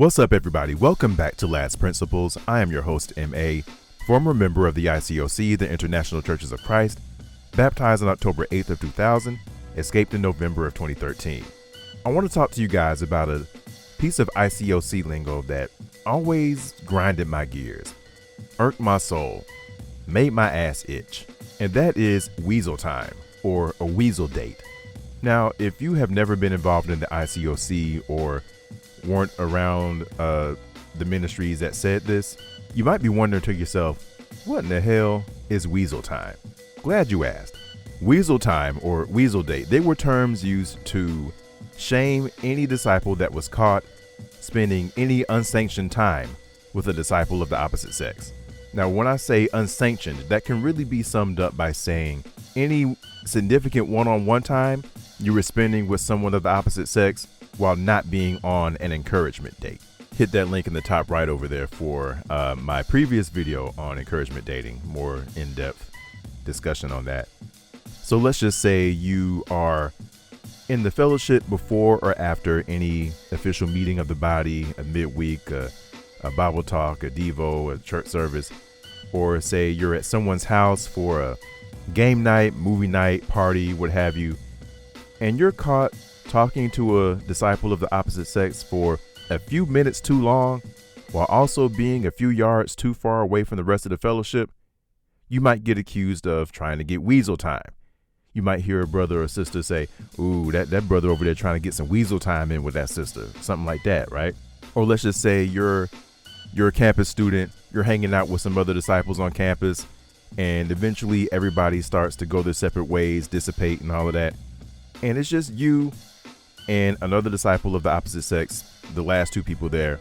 What's up, everybody? Welcome back to Last Principles. I am your host, M.A., former member of the ICOC, the International Churches of Christ, baptized on October 8th of 2000, escaped in November of 2013. I want to talk to you guys about a piece of ICOC lingo that always grinded my gears, irked my soul, made my ass itch, and that is Weasel Time, or a Weasel date. Now, if you have never been involved in the ICOC or weren't around the ministries that said this, you might be wondering to yourself, what in the hell is Weasel Time? Glad you asked. Weasel Time or Weasel Date, they were terms used to shame any disciple that was caught spending any unsanctioned time with a disciple of the opposite sex. Now, when I say unsanctioned, that can really be summed up by saying any significant one-on-one time you were spending with someone of the opposite sex while not being on an encouragement date. Hit that link in the top right over there for my previous video on encouragement dating, more in-depth discussion on that. So let's just say you are in the fellowship before or after any official meeting of the body, a midweek, a Bible talk, a Devo, a church service, or say you're at someone's house for a game night, movie night, party, what have you, and you're caught talking to a disciple of the opposite sex for a few minutes too long, while also being a few yards too far away from the rest of the fellowship, you might get accused of trying to get weasel time. You might hear a brother or sister say, ooh, that brother over there trying to get some weasel time in with that sister, something like that, right? Or let's just say you're a campus student, you're hanging out with some other disciples on campus, and eventually everybody starts to go their separate ways, dissipate and all of that. And it's just you and another disciple of the opposite sex, the last two people there.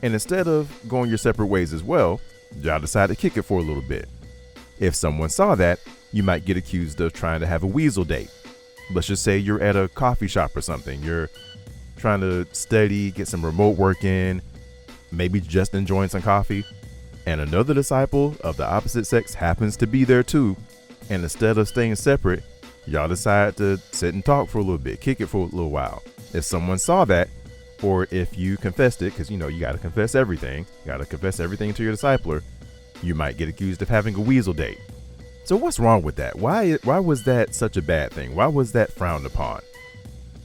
And instead of going your separate ways as well, y'all decide to kick it for a little bit. If someone saw that, you might get accused of trying to have a weasel date. Let's just say you're at a coffee shop or something. You're trying to study, get some remote work in, maybe just enjoying some coffee, and another disciple of the opposite sex happens to be there too. And instead of staying separate, y'all decide to sit and talk for a little bit, kick it for a little while. If someone saw that, or if you confessed it, because you got to confess everything, to your discipler, you might get accused of having a weasel date. So what's wrong with that? Why was that such a bad thing? Why was that frowned upon?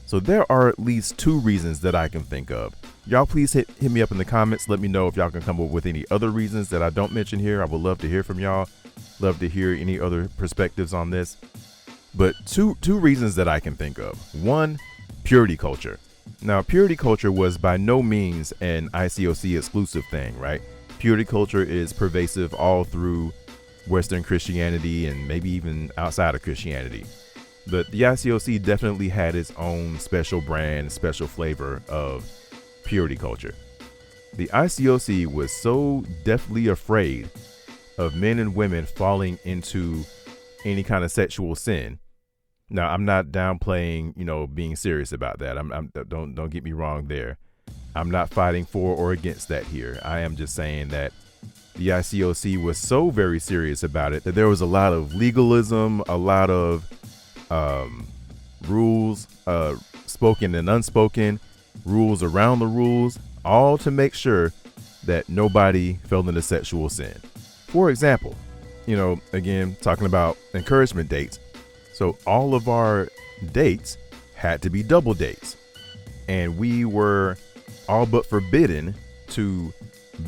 So there are at least two reasons that I can think of. Y'all please hit me up in the comments. Let me know if y'all can come up with any other reasons that I don't mention here. I would love to hear from y'all. Love to hear any other perspectives on this. But two reasons that I can think of. One, purity culture. Now, purity culture was by no means an ICOC exclusive thing, right? Purity culture is pervasive all through Western Christianity and maybe even outside of Christianity. But the ICOC definitely had its own special brand, special flavor of purity culture. The ICOC was so deathly afraid of men and women falling into any kind of sexual sin. Now, I'm not downplaying, being serious about that. Don't get me wrong there. I'm not fighting for or against that here. I am just saying that the ICOC was so very serious about it that there was a lot of legalism, a lot of rules, spoken and unspoken, rules around the rules, all to make sure that nobody fell into sexual sin. For example, again, talking about encouragement dates. So all of our dates had to be double dates, and we were all but forbidden to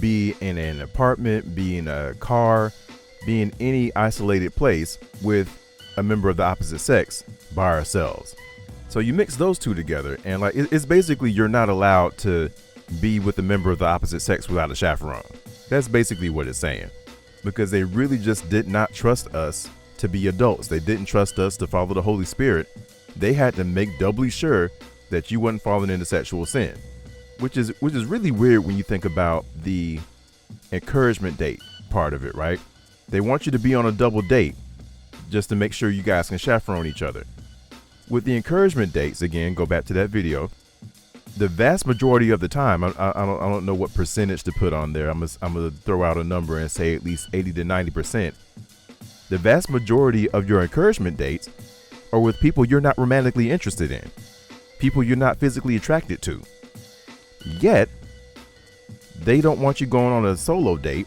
be in an apartment, be in a car, be in any isolated place with a member of the opposite sex by ourselves. So you mix those two together, and it's basically you're not allowed to be with a member of the opposite sex without a chaperone. That's basically what it's saying, because they really just did not trust us to be adults. They didn't trust us to follow the Holy Spirit. They had to make doubly sure that you wasn't falling into sexual sin, which is really weird when you think about the encouragement date part of it, right? They want you to be on a double date just to make sure you guys can chaperone each other. With the encouragement dates, again, go back to that video. The vast majority of the time, I don't know what percentage to put on there. I'm gonna throw out a number and say at least 80 to 90%. The vast majority of your encouragement dates are with people you're not romantically interested in, people you're not physically attracted to. Yet, they don't want you going on a solo date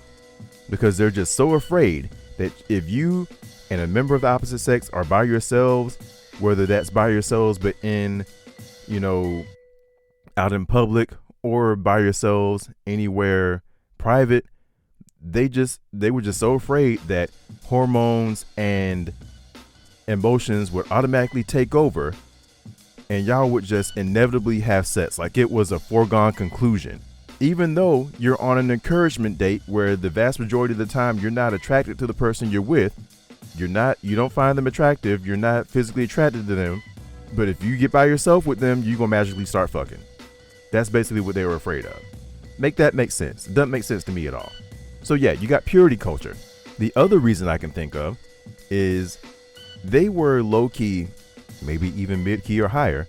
because they're just so afraid that if you and a member of the opposite sex are by yourselves, whether that's by yourselves but in, out in public or by yourselves anywhere private, they were just so afraid that hormones and emotions would automatically take over and y'all would just inevitably have sex like it was a foregone conclusion. Even though you're on an encouragement date where the vast majority of the time you're not attracted to the person you're with, you don't find them attractive, you're not physically attracted to them, but if you get by yourself with them, you're gonna magically start fucking. That's basically what they were afraid of. Make that make sense. It doesn't make sense to me at all. So yeah, you got purity culture. The other reason I can think of is they were low-key, maybe even mid-key or higher,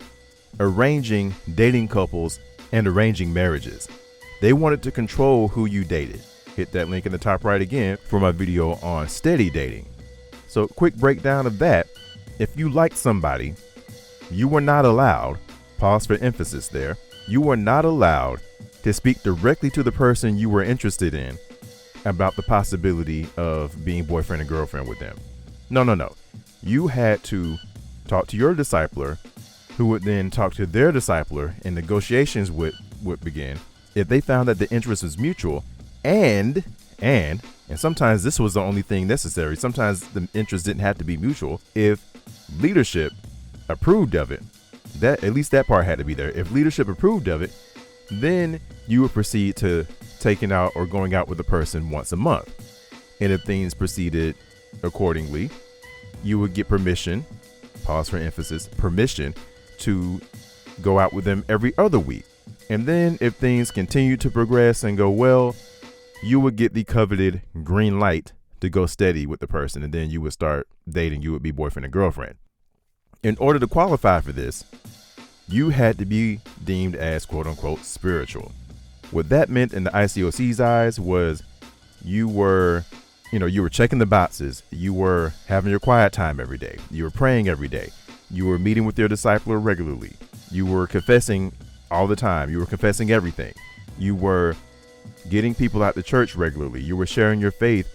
arranging dating couples and arranging marriages. They wanted to control who you dated. Hit that link in the top right again for my video on steady dating. So quick breakdown of that. If you liked somebody, you were not allowed, pause for emphasis there, you were not allowed to speak directly to the person you were interested in about the possibility of being boyfriend and girlfriend with them. No. You had to talk to your discipler, who would then talk to their discipler, and negotiations would begin. If they found that the interest was mutual, and sometimes this was the only thing necessary. Sometimes the interest didn't have to be mutual. If leadership approved of it, that at least that part had to be there. If leadership approved of it, then you would proceed to taking out or going out with the person once a month. And if things proceeded accordingly, you would get permission, pause for emphasis, permission to go out with them every other week. And then if things continue to progress and go well, you would get the coveted green light to go steady with the person. And then you would start dating. You would be boyfriend and girlfriend. In order to qualify for this, you had to be deemed as quote unquote spiritual. What that meant in the ICOC's eyes was you were checking the boxes. You were having your quiet time every day. You were praying every day. You were meeting with your discipler regularly. You were confessing all the time. You were confessing everything. You were getting people out to church regularly. You were sharing your faith,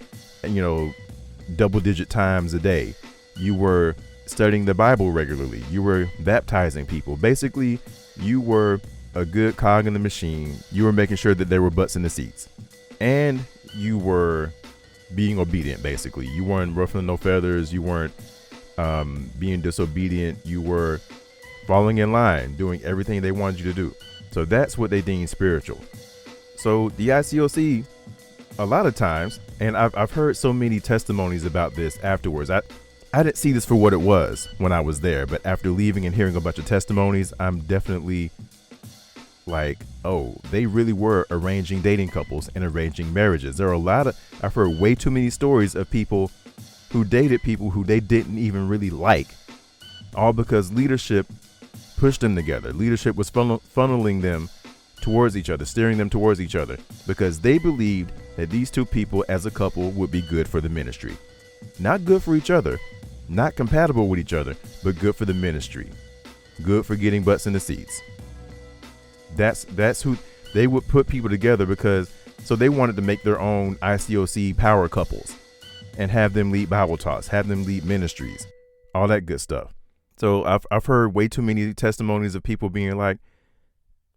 double-digit times a day. You were studying the Bible regularly. You were baptizing people. Basically, you were a good cog in the machine. You were making sure that there were butts in the seats. And you were being obedient, basically. You weren't ruffling no feathers. You weren't being disobedient. You were falling in line, doing everything they wanted you to do. So that's what they deem spiritual. So the ICOC, a lot of times, and I've heard so many testimonies about this afterwards. I didn't see this for what it was when I was there, but after leaving and hearing a bunch of testimonies, I'm definitely like, oh, they really were arranging dating couples and arranging marriages. There are I've heard way too many stories of people who dated people who they didn't even really like, all because leadership pushed them together. Leadership was funneling them towards each other, steering them towards each other, because they believed that these two people as a couple would be good for the ministry. Not good for each other, not compatible with each other, but good for the ministry. Good for getting butts in the seats. That's who they would put people together, because so they wanted to make their own ICOC power couples and have them lead Bible talks, have them lead ministries, all that good stuff. So I've heard way too many testimonies of people being like,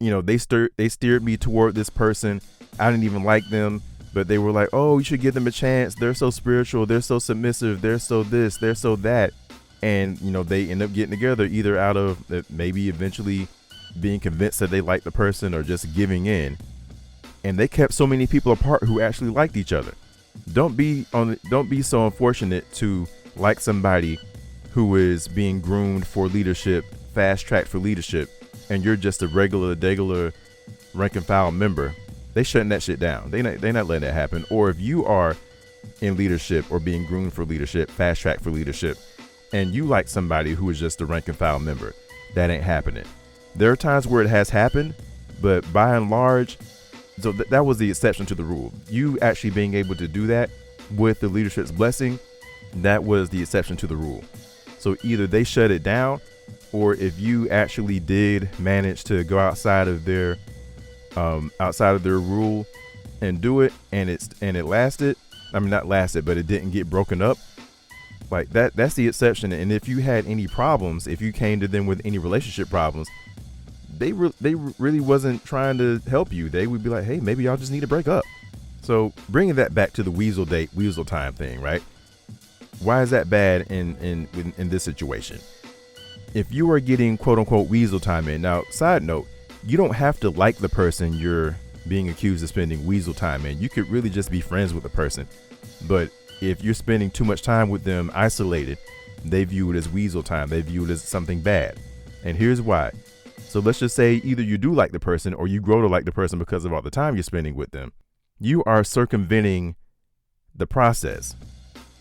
they steered me toward this person. I didn't even like them, but they were like, oh, you should give them a chance. They're so spiritual. They're so submissive. They're so this, they're so that. And, they end up getting together either out of maybe eventually being convinced that they like the person or just giving in. And they kept so many people apart who actually liked each other. Don't be so unfortunate to like somebody who is being groomed for leadership, fast tracked for leadership, and you're just a regular rank and file member. They shutting that shit down. They not letting that happen. Or if you are in leadership or being groomed for leadership, fast tracked for leadership, and you like somebody who is just a rank and file member, that ain't happening. There are times where it has happened, but by and large, so that was the exception to the rule. You actually being able to do that with the leadership's blessing, that was the exception to the rule. So either they shut it down, or if you actually did manage to go outside of their rule, and do it, and it lasted. I mean, not lasted, but it didn't get broken up. Like that's the exception. And if you had any problems, if you came to them with any relationship problems, they really wasn't trying to help you. They would be like, hey, maybe y'all just need to break up. So bringing that back to the Weasel Time thing, right? Why is that bad in this situation? If you are getting quote unquote Weasel Time in, now side note, you don't have to like the person you're being accused of spending Weasel Time in. You could really just be friends with the person. But if you're spending too much time with them isolated, they view it as Weasel Time. They view it as something bad. And here's why. So let's just say either you do like the person or you grow to like the person because of all the time you're spending with them. You are circumventing the process.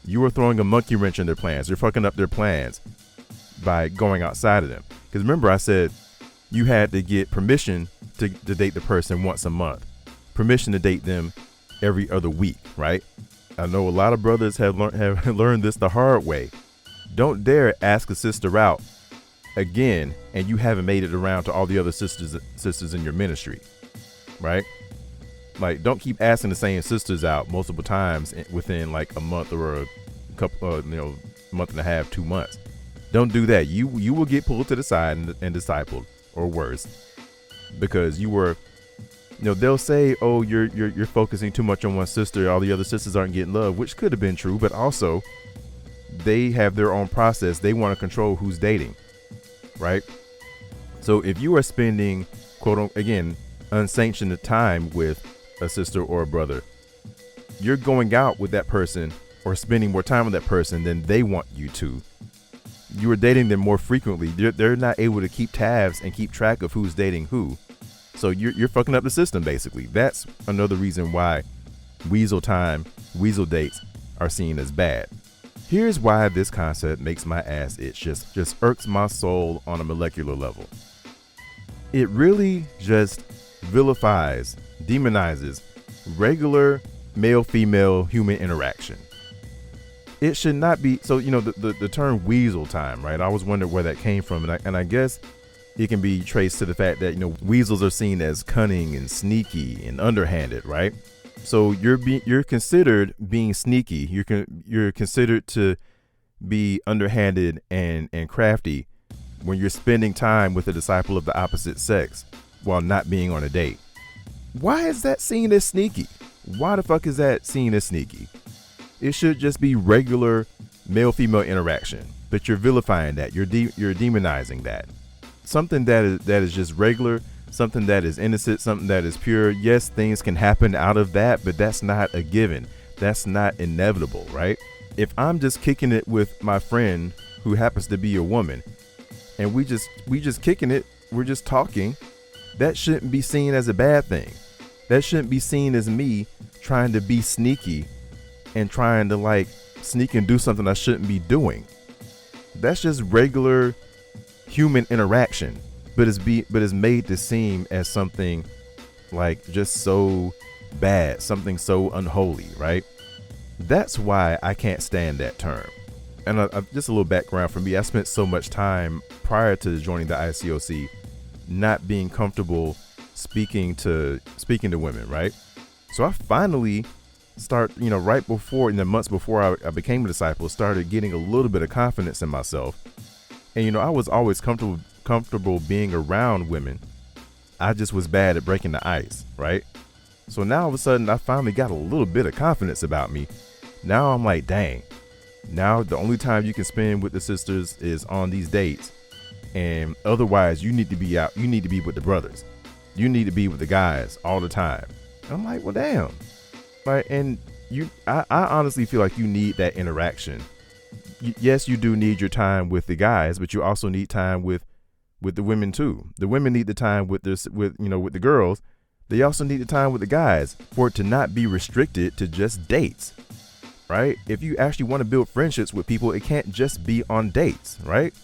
You are throwing a monkey wrench in their plans. You're fucking up their plans by going outside of them. Because remember I said you had to get permission to date the person once a month. Permission to date them every other week, right? I know a lot of brothers have learned this the hard way. Don't dare ask a sister out again and you haven't made it around to all the other sisters in your ministry, right? Like, don't keep asking the same sisters out multiple times within like a month or a couple, month and a half, 2 months. Don't do that. You will get pulled to the side and discipled, or worse, because you were, they'll say, oh, you're focusing too much on one sister. All the other sisters aren't getting love, which could have been true, but also they have their own process. They want to control who's dating, right? So if you are spending, quote, again, unsanctioned time with a sister or a brother, you're going out with that person or spending more time with that person than they want you to. You are dating them more frequently. They're not able to keep tabs and keep track of who's dating who. So you're fucking up the system, basically. That's another reason why Weasel Time, Weasel dates are seen as bad. Here's why this concept makes my ass itch, just irks my soul on a molecular level. It really just vilifies, demonizes regular male-female human interaction. It should not be. So, the term Weasel Time, right? I always wondered where that came from. And I guess it can be traced to the fact that, weasels are seen as cunning and sneaky and underhanded, right? So you're considered being sneaky. You're considered to be underhanded and crafty when you're spending time with a disciple of the opposite sex while not being on a date. Why is that seen as sneaky? Why the fuck is that seen as sneaky? It should just be regular male-female interaction, but you're vilifying that. You're demonizing that. Something that is just regular, something that is innocent, something that is pure. Yes, things can happen out of that, but that's not a given. That's not inevitable, right? If I'm just kicking it with my friend who happens to be a woman, and we just kicking it, we're just talking, that shouldn't be seen as a bad thing. That shouldn't be seen as me trying to be sneaky and trying to sneak and do something I shouldn't be doing. That's just regular human interaction, but it's made to seem as something just so bad, something so unholy, right? That's why I can't stand that term. And just a little background for me, I spent so much time prior to joining the ICOC not being comfortable speaking to women, right? So I finally right before, in the months before I became a disciple, started getting a little bit of confidence in myself. And I was always comfortable being around women. I just was bad at breaking the ice, right? So now all of a sudden I finally got a little bit of confidence about me. Now I'm like, dang, now the only time you can spend with the sisters is on these dates, and otherwise you need to be out. You need to be with the brothers. You need to be with the guys all the time. And I'm like, well, damn. I honestly feel like you need that interaction. Yes, you do need your time with the guys, but you also need time with the women too. The women need the time with the girls. They also need the time with the guys for it to not be restricted to just dates, right? If you actually want to build friendships with people, it can't just be on dates, right?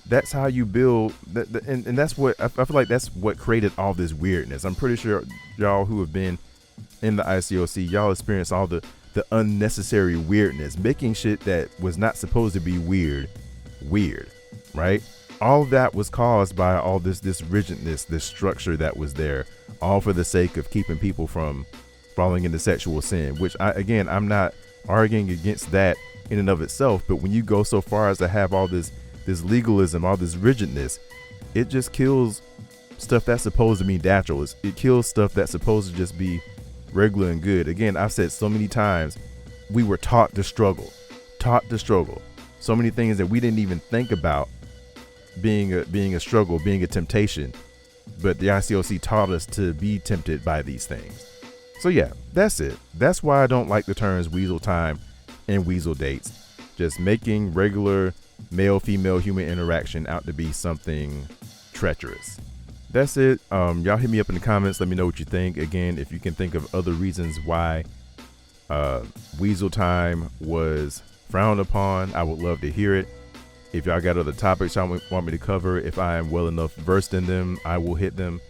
That's how you build that, and that's what I feel like. That's what created all this weirdness. I'm pretty sure y'all who have been in the ICOC, y'all experience all the unnecessary weirdness, making shit that was not supposed to be weird, right? All of that was caused by all this rigidness, this structure that was there, all for the sake of keeping people from falling into sexual sin, which I'm not arguing against that in and of itself. But when you go so far as to have all this legalism, all this rigidness, it just kills stuff that's supposed to be natural. It kills stuff that's supposed to just be regular and good. Again, I've said so many times, we were taught to struggle. So many things that we didn't even think about being a struggle, being a temptation. But the ICOC taught us to be tempted by these things. So yeah, that's it. That's why I don't like the terms Weasel Time and Weasel Dates. Just making regular male-female human interaction out to be something treacherous. That's it. Y'all hit me up in the comments. Let me know what you think. Again, if you can think of other reasons why Weasel Time was frowned upon, I would love to hear it. If y'all got other topics y'all want me to cover, if I am well enough versed in them, I will hit them.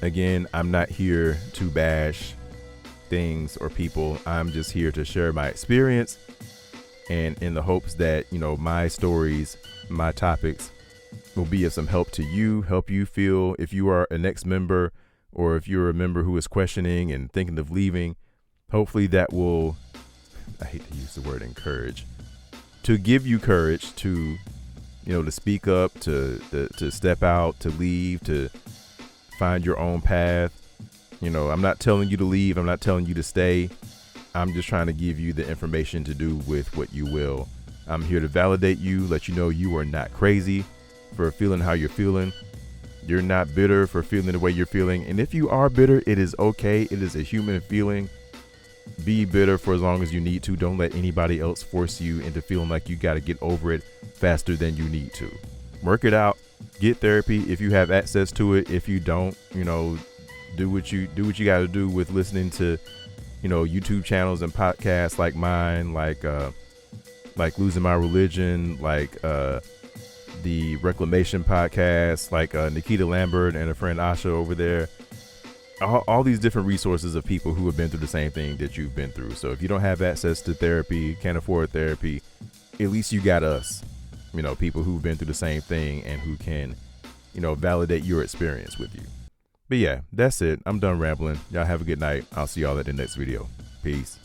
Again, I'm not here to bash things or people. I'm just here to share my experience, and in the hopes that, you know, my stories, my topics will be of some help to you, help you feel, if you are an ex-member or if you're a member who is questioning and thinking of leaving, hopefully that will, I hate to use the word encourage, to give you courage to, you know, to speak up, to step out, to leave, to find your own path. You know, I'm not telling you to leave. I'm not telling you to stay. I'm just trying to give you the information to do with what you will. I'm here to validate you, let you know you are not crazy for feeling how you're feeling. You're not bitter for feeling the way you're feeling. And if you are bitter, it is okay. It is a human feeling. Be bitter for as long as you need to. Don't let anybody else force you into feeling like you got to get over it faster than you need to. Work it out. Get therapy if you have access to it. If you don't, you know, do what you got to do with listening to, you know, YouTube channels and podcasts like mine, like Losing My Religion, like the Reclamation podcast, like Nikita Lambert and a friend Asha over there. All these different resources of people who have been through the same thing that you've been through. So if you don't have access to therapy, can't afford therapy, at least you got us, you know, people who've been through the same thing and who can, you know, validate your experience with you. But yeah, that's it. I'm done rambling. Y'all have a good night. I'll see y'all at the next video. Peace.